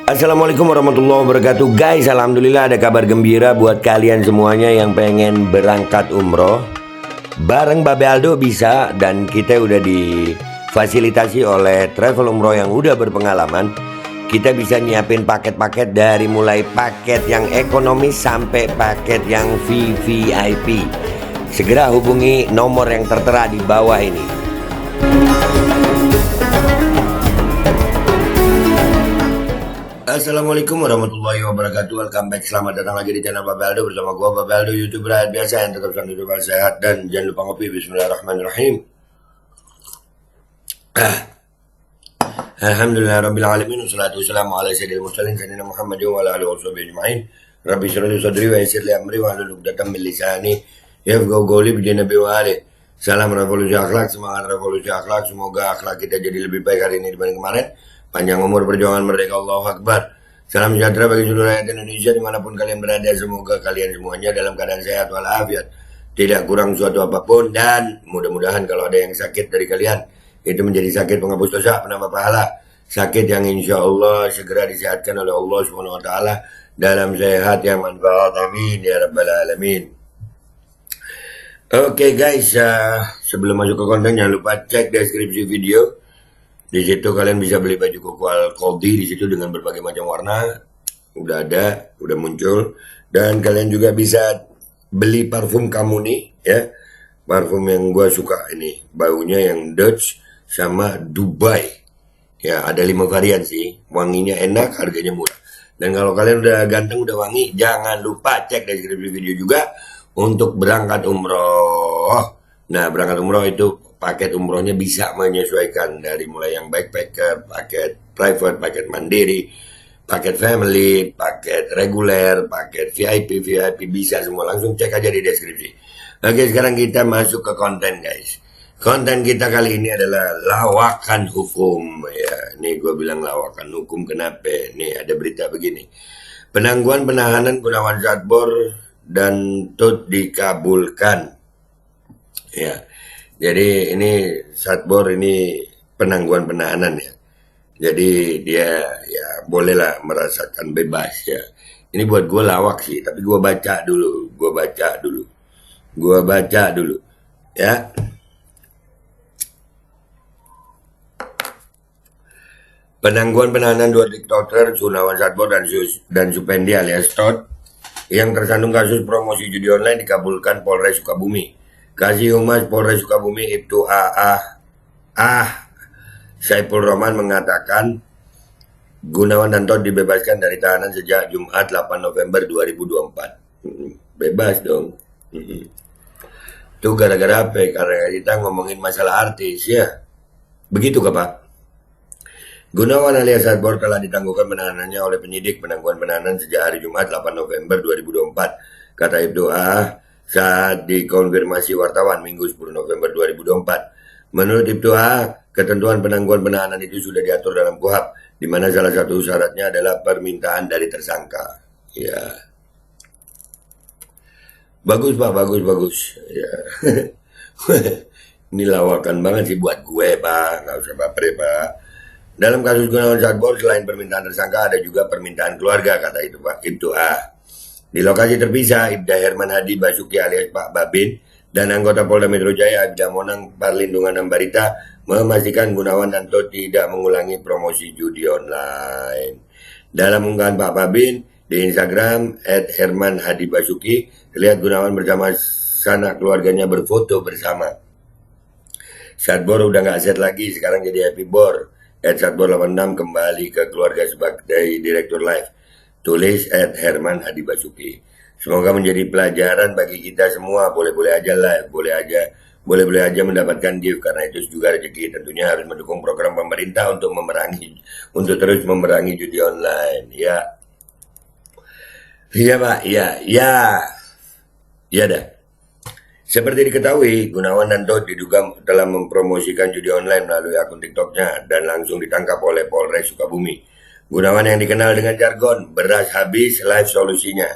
Assalamualaikum warahmatullahi wabarakatuh. Guys, alhamdulillah ada kabar gembira buat kalian semuanya yang pengen berangkat umroh. Bareng Babe Aldo bisa, dan kita udah difasilitasi oleh travel umroh yang udah berpengalaman. Kita bisa nyiapin paket-paket dari mulai paket yang ekonomis sampai paket yang VVIP. Segera hubungi nomor yang tertera di bawah ini. Assalamualaikum warahmatullahi wabarakatuh. Welcome back, selamat datang lagi di channel Babe Aldo bersama gua Babe Aldo, YouTuber rakyat biasa yang tetap selalu hidup sehat, dan jangan lupa ngopi. Bismillahirrahmanirrahim. Alhamdulillahirabbil alamin, wassalatu wassalamu ala sayyidil mursalin sayyidina Muhammadin wa ala alihi washabihi ajmain. Rabbi shrah li sadri wa yassir li amri wa hlul 'uqdatam min lisani yafqahu qawli bi nabi wa ali. Salam revolusi akhlak, semangat revolusi akhlak. Semoga akhlak kita jadi lebih baik hari ini dibanding kemarin. Panjang umur, perjuangan merdeka, Allahu Akbar. Salam sejahtera bagi seluruh rakyat Indonesia dimanapun kalian berada. Semoga kalian semuanya dalam keadaan sehat walafiat, tidak kurang suatu apapun, dan mudah-mudahan kalau ada yang sakit dari kalian, itu menjadi sakit penghapus dosa, penambah pahala, sakit yang insya Allah segera disehatkan oleh Allah Subhanahu Wa Taala dalam sehat yang manfaat. Amin ya rabbal alamin. Oke guys, sebelum masuk ke konten jangan lupa cek deskripsi video. Di situ kalian bisa beli baju koko Alkoldi di situ dengan berbagai macam warna. Udah ada, udah muncul. Dan kalian juga bisa beli parfum kamu nih, ya. Parfum yang gue suka ini, baunya yang Dutch sama Dubai. Ya, ada 5 varian sih. Wanginya enak, harganya murah. Dan kalau kalian udah ganteng, udah wangi, jangan lupa cek deskripsi video juga untuk berangkat umroh. Nah, berangkat umroh itu paket umrohnya bisa menyesuaikan dari mulai yang backpacker, paket private, paket mandiri, paket family, paket reguler, paket VIP bisa semua. Langsung cek aja di deskripsi. Oke, sekarang kita masuk ke konten guys. Konten kita kali ini adalah lawakan hukum. Ya, ini gue bilang lawakan hukum kenapa? Nih ada berita begini. Penangguhan penahanan Gunawan Shatbor dan Tut dikabulkan. Ya. Jadi ini Shatbor ini penangguhan penahanan ya. Jadi dia ya bolehlah merasakan bebas ya. Ini buat gue lawak sih, tapi gue baca dulu. Ya. Penangguhan penahanan 2 TikToker Gunawan Shatbor dan Supendi alias Tot yang tersandung kasus promosi judi online dikabulkan Polres Sukabumi. Kasih Humas Polres Sukabumi Ibtu Saiful Roman mengatakan Gunawan dan Tot dibebaskan dari tahanan sejak Jumat 8 November 2024. Bebas dong. Itu gara-gara apa? Karena kita ngomongin masalah artis ya. Begitu kah Pak? Gunawan alias Shatbor telah ditangguhkan penahanannya oleh penyidik penangguhan penahanan sejak hari Jumat 8 November 2024. Kata Ibtu saat dikonfirmasi wartawan Minggu 10 November 2024. Menurut Ibtu ketentuan penangguhan penahanan itu sudah diatur dalam KUHP, di mana salah satu syaratnya adalah permintaan dari tersangka. Ya. Bagus Pak, bagus. Ya. Ini lawakan banget sih buat gue Pak, nggak usah baper ya Pak. Dalam kasus Gunawan Shatbor selain permintaan tersangka ada juga permintaan keluarga, kata itu Pak Ibtu Di lokasi terpisah, Ibda Herman Hadi Basuki alias Pak Babin dan anggota Polda Metro Jaya Ibda Monang Parlindungan Ambarita memastikan Gunawan dan Tot tidak mengulangi promosi judi online. Dalam unggahan Pak Babin di Instagram @Herman Hadi Basuki, terlihat Gunawan bersama sanak keluarganya berfoto bersama. Shatbor udah nggak set lagi, sekarang jadi happy bor. Shatbor 86 kembali ke keluarga sebagai direktur live. Tulis @Herman Hadi Basuki. Semoga menjadi pelajaran bagi kita semua. Boleh-boleh aja lah, boleh aja mendapatkan gift, karena itu juga rezeki. Tentunya harus mendukung program pemerintah untuk terus memerangi judi online. Ya, iya Pak, ya dah. Seperti diketahui, Gunawan dan Tot diduga telah mempromosikan judi online melalui akun TikToknya dan langsung ditangkap oleh Polres Sukabumi. Gunawan yang dikenal dengan jargon beras habis live solusinya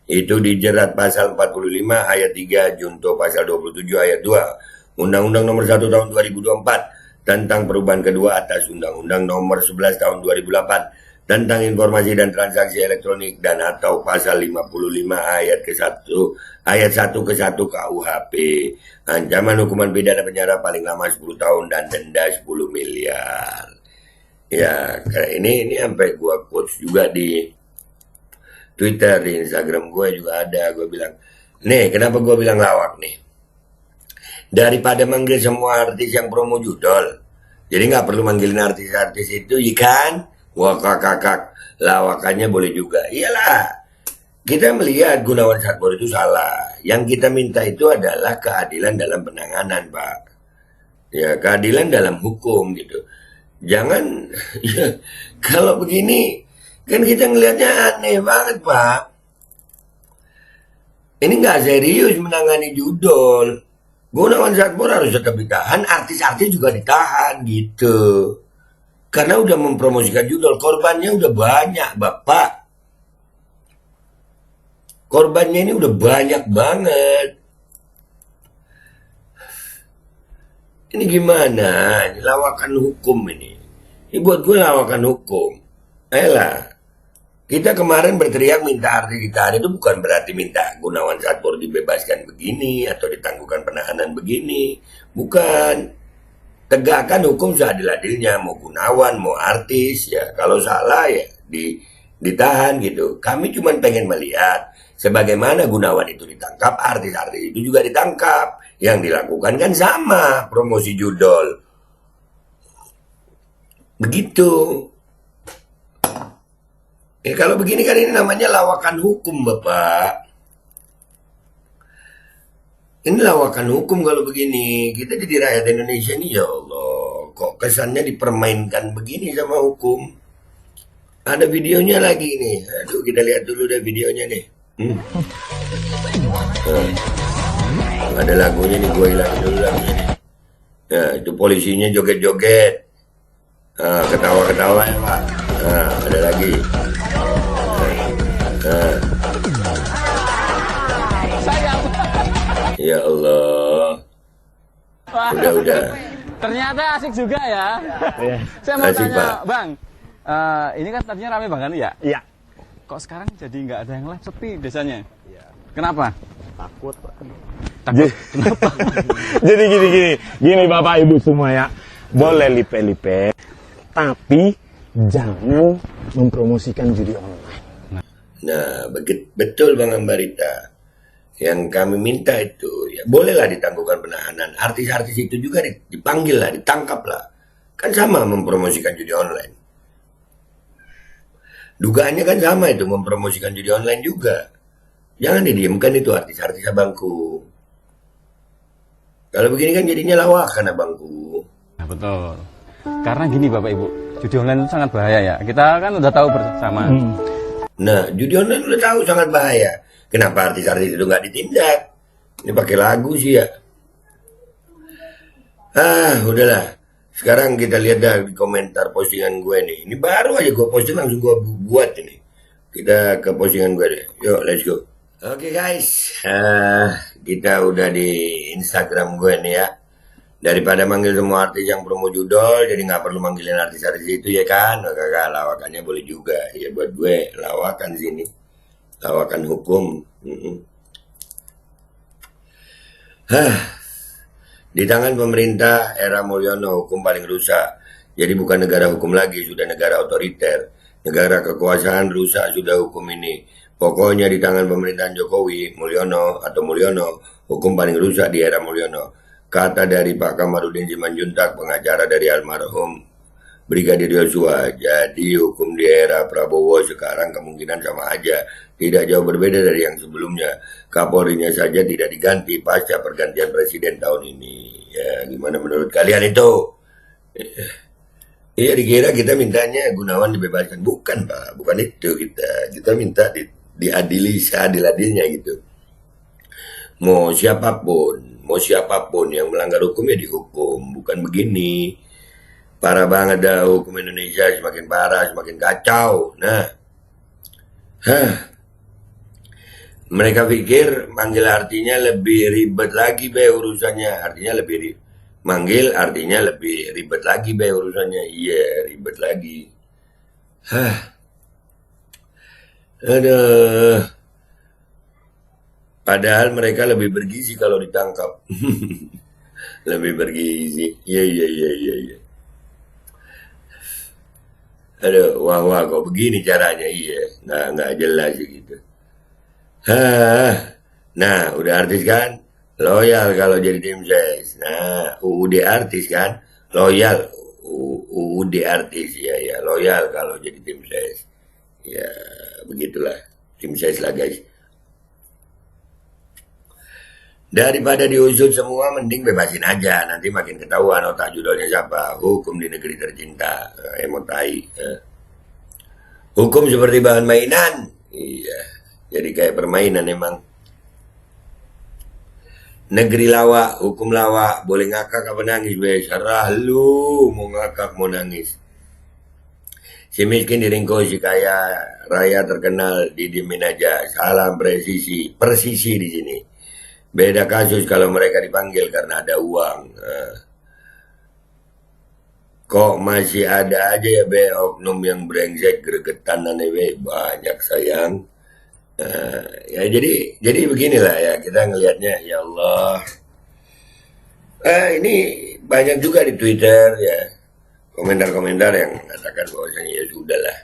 itu dijerat pasal 45 ayat 3 junto pasal 27 ayat 2 Undang-Undang Nomor 1 Tahun 2024 tentang perubahan kedua atas Undang-Undang Nomor 11 Tahun 2008 tentang informasi dan transaksi elektronik dan atau pasal 55 ayat 1 ke 1 KUHP. Ancaman hukuman pidana penjara paling lama 10 tahun dan denda 10 miliar. Ya, ini sampai gua quotes juga di Twitter, di Instagram gue juga ada. Gue bilang, nih kenapa gue bilang lawak nih? Daripada manggil semua artis yang promo judol, jadi nggak perlu manggilin artis-artis itu, ikan. Wah kakak, lawakannya boleh juga. Iyalah, kita melihat Gunawan Sastro itu salah. Yang kita minta itu adalah keadilan dalam penanganan, Pak. Ya, keadilan dalam hukum gitu. Jangan, ya, kalau begini, kan kita ngelihatnya aneh banget, Pak. Ini nggak serius menangani judol. Gunawan Sastro harus tetap ditahan, artis-artis juga ditahan gitu. Karena udah mempromosikan judol, korbannya udah banyak, Bapak. Korbannya ini udah banyak banget. Ini gimana? Ini lawakan hukum ini. Ini buat gue lawakan hukum. Ayolah. Kita kemarin berteriak minta artis ditahan itu bukan berarti minta Gunawan Sastro dibebaskan begini atau ditangguhkan penahanan begini. Bukan. Tegakkan hukum seadil-adilnya, mau Gunawan, mau artis, ya kalau salah ya ditahan gitu. Kami cuma pengen melihat sebagaimana Gunawan itu ditangkap, artis-artis itu juga ditangkap. Yang dilakukan kan sama, promosi judol. Begitu. Kalau begini kan ini namanya lawakan hukum, Bapak. Ini lawakan hukum kalau begini. Kita jadi rakyat Indonesia nih, ya Allah. Kok kesannya dipermainkan begini sama hukum? Ada videonya lagi nih. Aduh, kita lihat dulu deh videonya nih. Ada lagunya nih, gue hilangin dulu lagunya nih. Nah, itu polisinya joget-joget. Ketawa-ketawa ya, Pak. Ada lagi. Ya Allah. Udah. Ternyata asik juga ya. Saya mau Asik, tanya, Pak. Bang. Ini kan tadinya rame banget ya? Iya. Kok sekarang jadi nggak ada yang live, sepi desanya? Iya. Kenapa? Takut. Takut. Kenapa? Jadi gini Bapak Ibu semua ya. Boleh lipe-lipe, tapi jangan mempromosikan judi online. Nah, betul Bang Ambarita. Yang kami minta itu, ya bolehlah ditangguhkan penahanan. Artis-artis itu juga dipanggil lah, ditangkap lah. Kan sama mempromosikan judi online. Dugaannya kan sama itu, mempromosikan judi online juga. Jangan didiamkan itu artis-artis abangku. Kalau begini kan jadinya lawakan abangku. Nah, betul. Karena gini Bapak Ibu, judi online itu sangat bahaya ya. Kita kan udah tahu bersama. Nah, judi online udah tahu sangat bahaya. Kenapa artis-artis itu nggak ditindak? Ini pakai lagu sih ya. Udahlah. Sekarang kita lihat dah di komentar postingan gue nih. Ini baru aja gue posting langsung gue buat ini. Kita ke postingan gue deh. Yuk, let's go. Oke guys, kita udah di Instagram gue nih ya. Daripada manggil semua artis yang promo judol, jadi nggak perlu manggilin artis-artis itu ya kan? Kagak, lawakannya boleh juga. Ya buat gue lawakan sini. Lawakan hukum. Di tangan pemerintah era Mulyono hukum paling rusak. Jadi bukan negara hukum lagi, sudah negara otoriter. Negara kekuasaan rusak sudah hukum ini. Pokoknya di tangan pemerintahan Jokowi, Mulyono, hukum paling rusak di era Mulyono. Kata dari Pak Kamarudin Simanjuntak, pengacara dari almarhum Brigadir Yosua. Jadi hukum di era Prabowo sekarang kemungkinan sama aja. Tidak jauh berbeda dari yang sebelumnya. Kapolrinya saja tidak diganti pasca pergantian presiden tahun ini. Ya, gimana menurut kalian itu? Iya, dikira kita mintanya Gunawan dibebaskan. Bukan, Pak. Bukan itu kita. Kita minta diadili seadil-adilnya gitu. Mau siapapun yang melanggar hukum ya dihukum. Bukan begini. Parah banget dah hukum Indonesia, semakin parah, semakin kacau. Nah, mereka pikir manggil artinya lebih ribet lagi be urusannya. Artinya manggil artinya lebih ribet lagi be urusannya. Iya, ribet lagi. Aduh. Padahal mereka lebih bergizi kalau ditangkap. Lebih bergizi. Iya, iya, iya, iya, iya. Aduh, wah, kok begini caranya? Iya, nggak jelas sih gitu. Hah, nah udah artis kan? Loyal kalau jadi tim ses. Nah, UUD artis kan? Loyal. UUD artis, ya, loyal kalau jadi tim ses. Ya, begitulah. Tim ses lah guys. Daripada diusut semua, mending bebasin aja. Nanti makin ketahuan otak judulnya siapa. Hukum di negeri tercinta. Emotai. Hukum seperti bahan mainan. Iya. Jadi kayak permainan emang. Negeri lawak, hukum lawak. Boleh ngakak apa nangis, weh. Serah lu. Mau ngakak, mau nangis. Si miskin diringkus, si kaya raya terkenal didiemin aja. Salam presisi. Persisi di sini. Beda kasus kalau mereka dipanggil karena ada uang. Kok masih ada aja ya be oknum yang brengsek gregetan aneh be, banyak sayang. Ya jadi beginilah ya kita ngelihatnya, ya Allah. Ini banyak juga di Twitter ya komentar-komentar yang mengatakan bahwasanya ya sudahlah.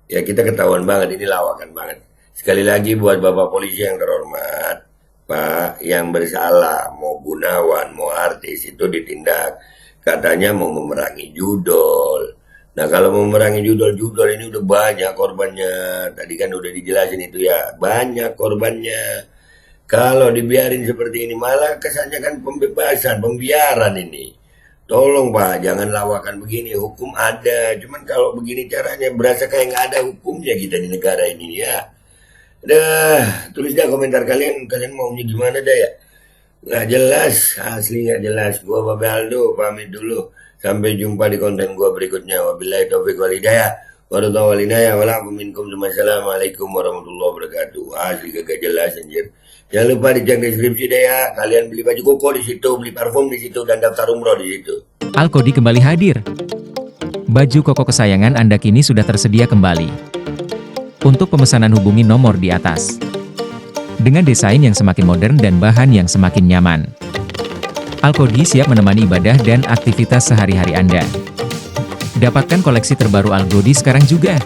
Ya kita ketahuan banget ini lawakan banget. Sekali lagi buat Bapak polisi yang terhormat, Pak, yang bersalah, mau Gunawan, mau artis itu ditindak. Katanya mau memerangi judol. Nah kalau mau memerangi judol ini udah banyak korbannya. Tadi kan udah dijelasin itu ya, banyak korbannya. Kalau dibiarin seperti ini malah kesannya kan pembebasan, pembiaran ini. Tolong Pak, jangan lawakan begini. Hukum ada, cuman kalau begini caranya berasa kayak nggak ada hukumnya kita di negara ini ya. Dah, tulis dah komentar kalian maunya gimana dah ya. Nggak jelas, asli nggak jelas. Gua Babe Aldo, pamit dulu. Sampai jumpa di konten gua berikutnya. Wabillahi taufiq wal hidayah. Warahmatullahi wabarakatuh. Wassalamualaikum warahmatullahi wabarakatuh. Asli kagak jelas anjir. Jangan lupa dicek deskripsi deh ya. Kalian beli baju koko di situ, beli parfum di situ, dan daftar umroh di situ. Alkodi kembali hadir. Baju koko kesayangan Anda kini sudah tersedia kembali. Untuk pemesanan hubungi nomor di atas. Dengan desain yang semakin modern dan bahan yang semakin nyaman. Alkodi siap menemani ibadah dan aktivitas sehari-hari Anda. Dapatkan koleksi terbaru Alkodi sekarang juga.